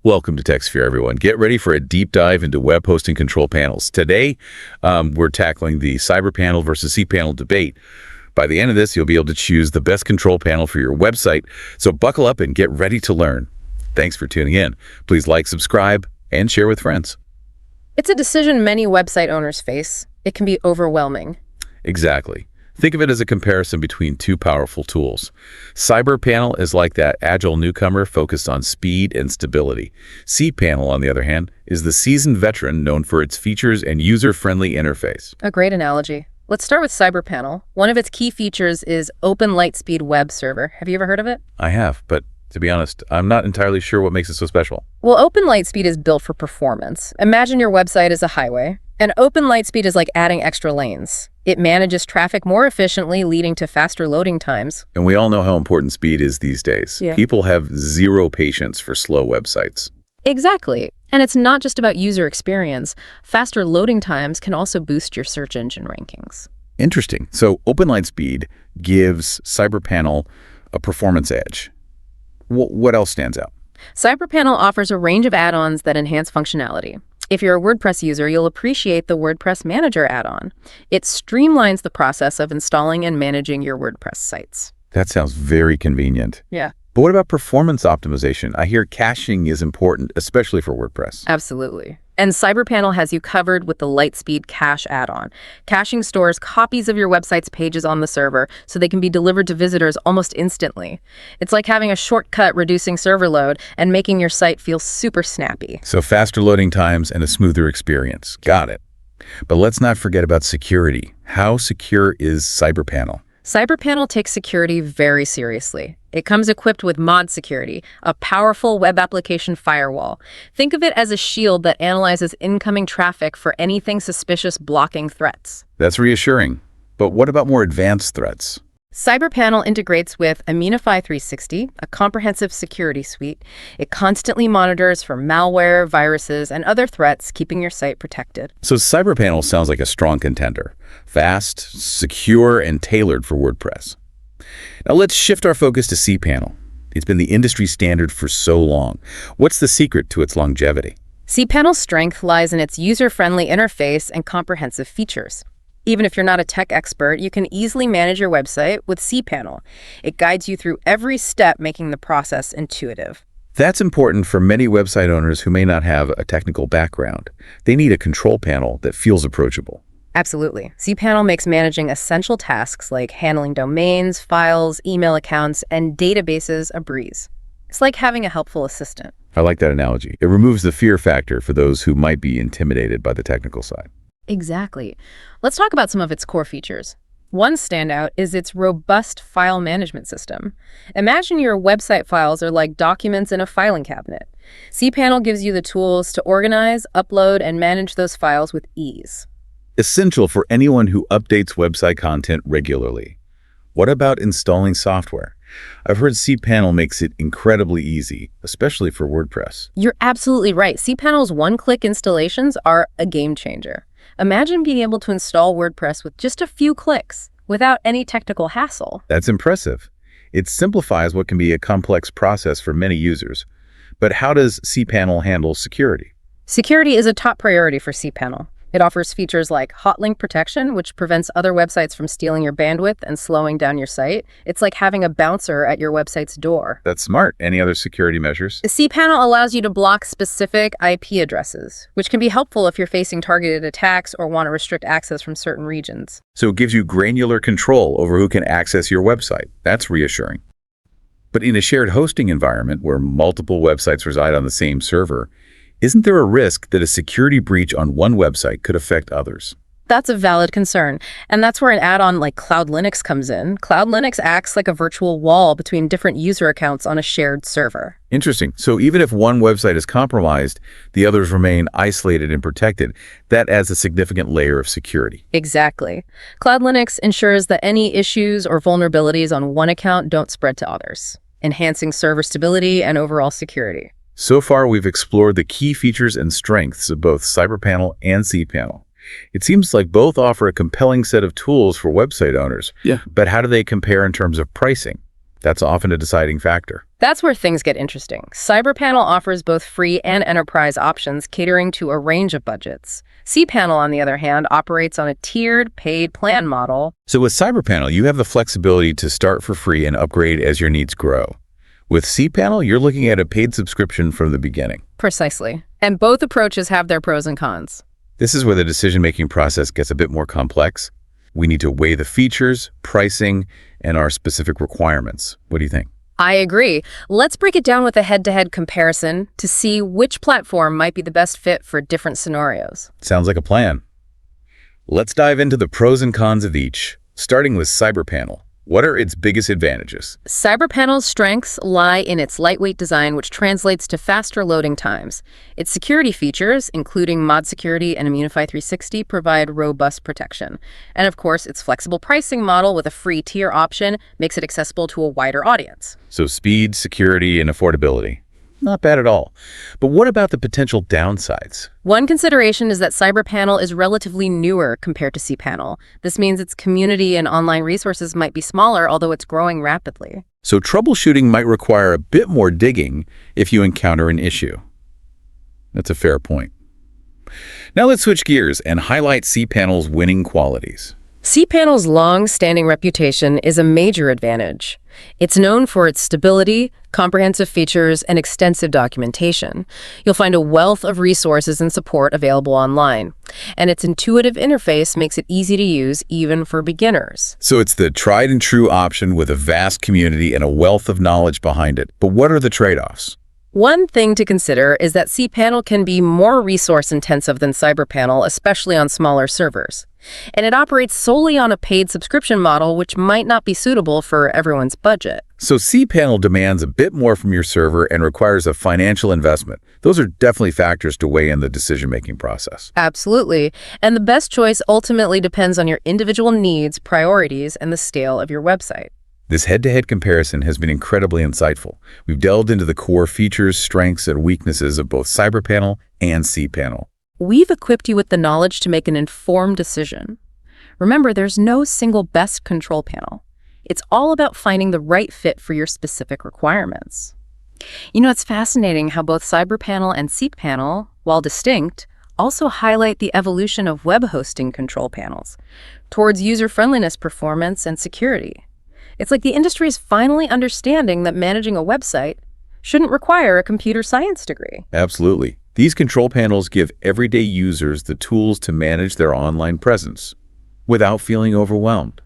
Welcome to TechSphere, everyone. Get ready for a deep dive into web hosting control panels. Today, we're tackling the CyberPanel versus cPanel debate. By the end of this, you'll be able to choose the best control panel for your website. So buckle up and get ready to learn. Thanks for tuning in. Please like, subscribe, and share with friends. It's a decision many website owners face. It can be overwhelming. Exactly. Think of it as a comparison between two powerful tools. CyberPanel is like that agile newcomer focused on speed and stability. cPanel, on the other hand, is the seasoned veteran known for its features and user-friendly interface. A great analogy. Let's start with CyberPanel. One of its key features is Open Lightspeed Web Server. Have you ever heard of it? I have, but to be honest, I'm not entirely sure what makes it so special. Well, Open Lightspeed is built for performance. Imagine your website is a highway, and Open Lightspeed is like adding extra lanes. It manages traffic more efficiently, leading to faster loading times. And we all know how important speed is these days. Yeah. People have zero patience for slow websites. Exactly. And it's not just about user experience. Faster loading times can also boost your search engine rankings. Interesting. So Open Lightspeed gives CyberPanel a performance edge. What else stands out? CyberPanel offers a range of add-ons that enhance functionality. If you're a WordPress user, you'll appreciate the WordPress Manager add-on. It streamlines the process of installing and managing your WordPress sites. That sounds very convenient. Yeah. But what about performance optimization? I hear caching is important, especially for WordPress. Absolutely. And CyberPanel has you covered with the Lightspeed Cache add-on. Caching stores copies of your website's pages on the server so they can be delivered to visitors almost instantly. It's like having a shortcut, reducing server load and making your site feel super snappy. So faster loading times and a smoother experience. Got it. But let's not forget about security. How secure is CyberPanel? CyberPanel takes security very seriously. It comes equipped with mod security, a powerful web application firewall. Think of it as a shield that analyzes incoming traffic for anything suspicious, blocking threats. That's reassuring. But what about more advanced threats? CyberPanel integrates with Aminify 360, a comprehensive security suite. It constantly monitors for malware, viruses, and other threats, keeping your site protected. So CyberPanel sounds like a strong contender. Fast, secure, and tailored for WordPress. Now let's shift our focus to cPanel. It's been the industry standard for so long. What's the secret to its longevity? cPanel's strength lies in its user-friendly interface and comprehensive features. Even if you're not a tech expert, you can easily manage your website with cPanel. It guides you through every step, making the process intuitive. That's important for many website owners who may not have a technical background. They need a control panel that feels approachable. Absolutely. cPanel makes managing essential tasks like handling domains, files, email accounts, and databases a breeze. It's like having a helpful assistant. I like that analogy. It removes the fear factor for those who might be intimidated by the technical side. Exactly. Let's talk about some of its core features. One standout is its robust file management system. Imagine your website files are like documents in a filing cabinet. cPanel gives you the tools to organize, upload, and manage those files with ease. Essential for anyone who updates website content regularly. What about installing software? I've heard cPanel makes it incredibly easy, especially for WordPress. You're absolutely right. cPanel's one-click installations are a game changer. Imagine being able to install WordPress with just a few clicks, without any technical hassle. That's impressive. It simplifies what can be a complex process for many users. But how does cPanel handle security? Security is a top priority for cPanel. It offers features like hot link protection, which prevents other websites from stealing your bandwidth and slowing down your site. It's like having a bouncer at your website's door. That's smart. Any other security measures? cPanel allows you to block specific IP addresses, which can be helpful if you're facing targeted attacks or want to restrict access from certain regions. So it gives you granular control over who can access your website. That's reassuring. But in a shared hosting environment where multiple websites reside on the same server, isn't there a risk that a security breach on one website could affect others? That's a valid concern, and that's where an add-on like Cloud Linux comes in. Cloud Linux acts like a virtual wall between different user accounts on a shared server. Interesting. So even if one website is compromised, the others remain isolated and protected. That adds a significant layer of security. Exactly. Cloud Linux ensures that any issues or vulnerabilities on one account don't spread to others, enhancing server stability and overall security. So far, we've explored the key features and strengths of both CyberPanel and cPanel. It seems like both offer a compelling set of tools for website owners. Yeah. But how do they compare in terms of pricing? That's often a deciding factor. That's where things get interesting. CyberPanel offers both free and enterprise options catering to a range of budgets. cPanel, on the other hand, operates on a tiered, paid plan model. So with CyberPanel, you have the flexibility to start for free and upgrade as your needs grow. With cPanel, you're looking at a paid subscription from the beginning. Precisely. And both approaches have their pros and cons. This is where the decision-making process gets a bit more complex. We need to weigh the features, pricing, and our specific requirements. What do you think? I agree. Let's break it down with a head-to-head comparison to see which platform might be the best fit for different scenarios. Sounds like a plan. Let's dive into the pros and cons of each, starting with CyberPanel. What are its biggest advantages? CyberPanel's strengths lie in its lightweight design, which translates to faster loading times. Its security features, including Mod Security and Immunify 360, provide robust protection. And of course, its flexible pricing model with a free tier option makes it accessible to a wider audience. So speed, security, and affordability. Not bad at all. But what about the potential downsides? One consideration is that CyberPanel is relatively newer compared to cPanel. This means its community and online resources might be smaller, although it's growing rapidly. So troubleshooting might require a bit more digging if you encounter an issue. That's a fair point. Now let's switch gears and highlight cPanel's winning qualities. cPanel's long-standing reputation is a major advantage. It's known for its stability, comprehensive features, and extensive documentation. You'll find a wealth of resources and support available online. And its intuitive interface makes it easy to use even for beginners. So it's the tried and true option with a vast community and a wealth of knowledge behind it. But what are the trade-offs? One thing to consider is that cPanel can be more resource-intensive than CyberPanel, especially on smaller servers. And it operates solely on a paid subscription model, which might not be suitable for everyone's budget. So cPanel demands a bit more from your server and requires a financial investment. Those are definitely factors to weigh in the decision-making process. Absolutely. And the best choice ultimately depends on your individual needs, priorities, and the scale of your website. This head-to-head comparison has been incredibly insightful. We've delved into the core features, strengths, and weaknesses of both CyberPanel and cPanel. We've equipped you with the knowledge to make an informed decision. Remember, there's no single best control panel. It's all about finding the right fit for your specific requirements. You know, it's fascinating how both CyberPanel and cPanel, while distinct, also highlight the evolution of web hosting control panels towards user-friendliness, performance, and security. It's like the industry is finally understanding that managing a website shouldn't require a computer science degree. Absolutely. These control panels give everyday users the tools to manage their online presence without feeling overwhelmed.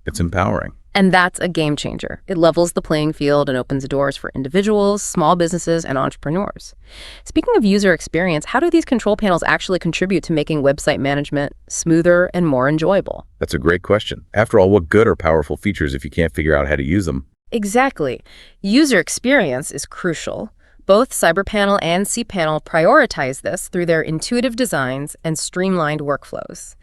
It's empowering. And that's a game changer. It levels the playing field and opens doors for individuals, small businesses, and entrepreneurs. Speaking of user experience, how do these control panels actually contribute to making website management smoother and more enjoyable? That's a great question. After all, what good are powerful features if you can't figure out how to use them? Exactly. User experience is crucial. Both CyberPanel and cPanel prioritize this through their intuitive designs and streamlined workflows.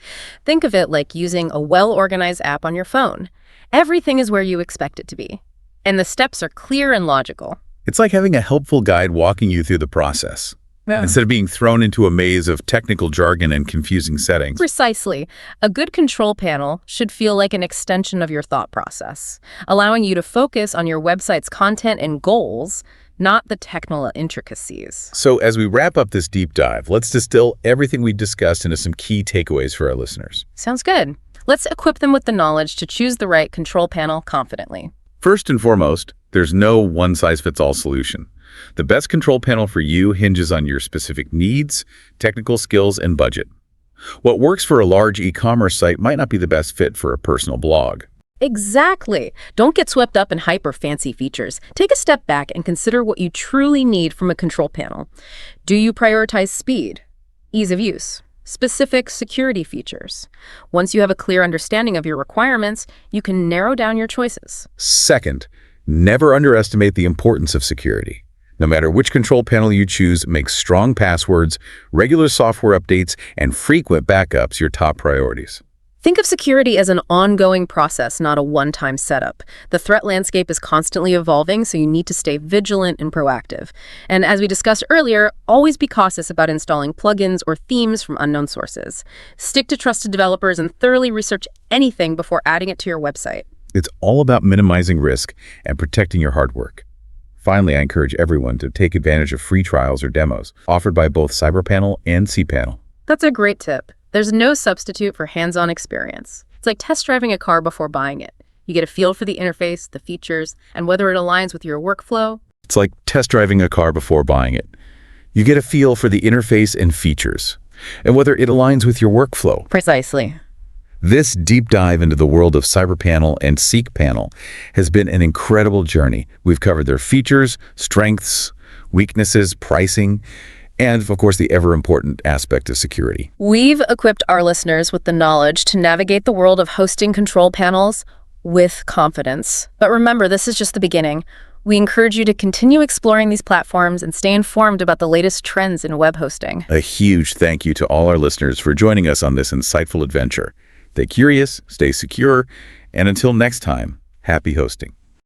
Think of it like using a well-organized app on your phone. Everything is where you expect it to be, and the steps are clear and logical. It's like having a helpful guide walking you through the process, instead of being thrown into a maze of technical jargon and confusing settings. Precisely. A good control panel should feel like an extension of your thought process, allowing you to focus on your website's content and goals, not the technical intricacies. So as we wrap up this deep dive, let's distill everything we discussed into some key takeaways for our listeners. Sounds good. Let's equip them with the knowledge to choose the right control panel confidently. First and foremost, there's no one-size-fits-all solution. The best control panel for you hinges on your specific needs, technical skills, and budget. What works for a large e-commerce site might not be the best fit for a personal blog. Exactly. Don't get swept up in hype or fancy features. Take a step back and consider what you truly need from a control panel. Do you prioritize speed, ease of use, specific security features? Once you have a clear understanding of your requirements, you can narrow down your choices. Second, never underestimate the importance of security. No matter which control panel you choose, make strong passwords, regular software updates, and frequent backups your top priorities. Think of security as an ongoing process, not a one-time setup. The threat landscape is constantly evolving, so you need to stay vigilant and proactive. And as we discussed earlier, always be cautious about installing plugins or themes from unknown sources. Stick to trusted developers and thoroughly research anything before adding it to your website. It's all about minimizing risk and protecting your hard work. Finally, I encourage everyone to take advantage of free trials or demos offered by both CyberPanel and cPanel. That's a great tip. There's no substitute for hands-on experience. It's like test driving a car before buying it. You get a feel for the interface, the features, and whether it aligns with your workflow. It's like test driving a car before buying it. You get a feel for the interface and features, and whether it aligns with your workflow. Precisely. This deep dive into the world of CyberPanel and cPanel has been an incredible journey. We've covered their features, strengths, weaknesses, pricing, and, of course, the ever-important aspect of security. We've equipped our listeners with the knowledge to navigate the world of hosting control panels with confidence. But remember, this is just the beginning. We encourage you to continue exploring these platforms and stay informed about the latest trends in web hosting. A huge thank you to all our listeners for joining us on this insightful adventure. Stay curious, stay secure, and until next time, happy hosting.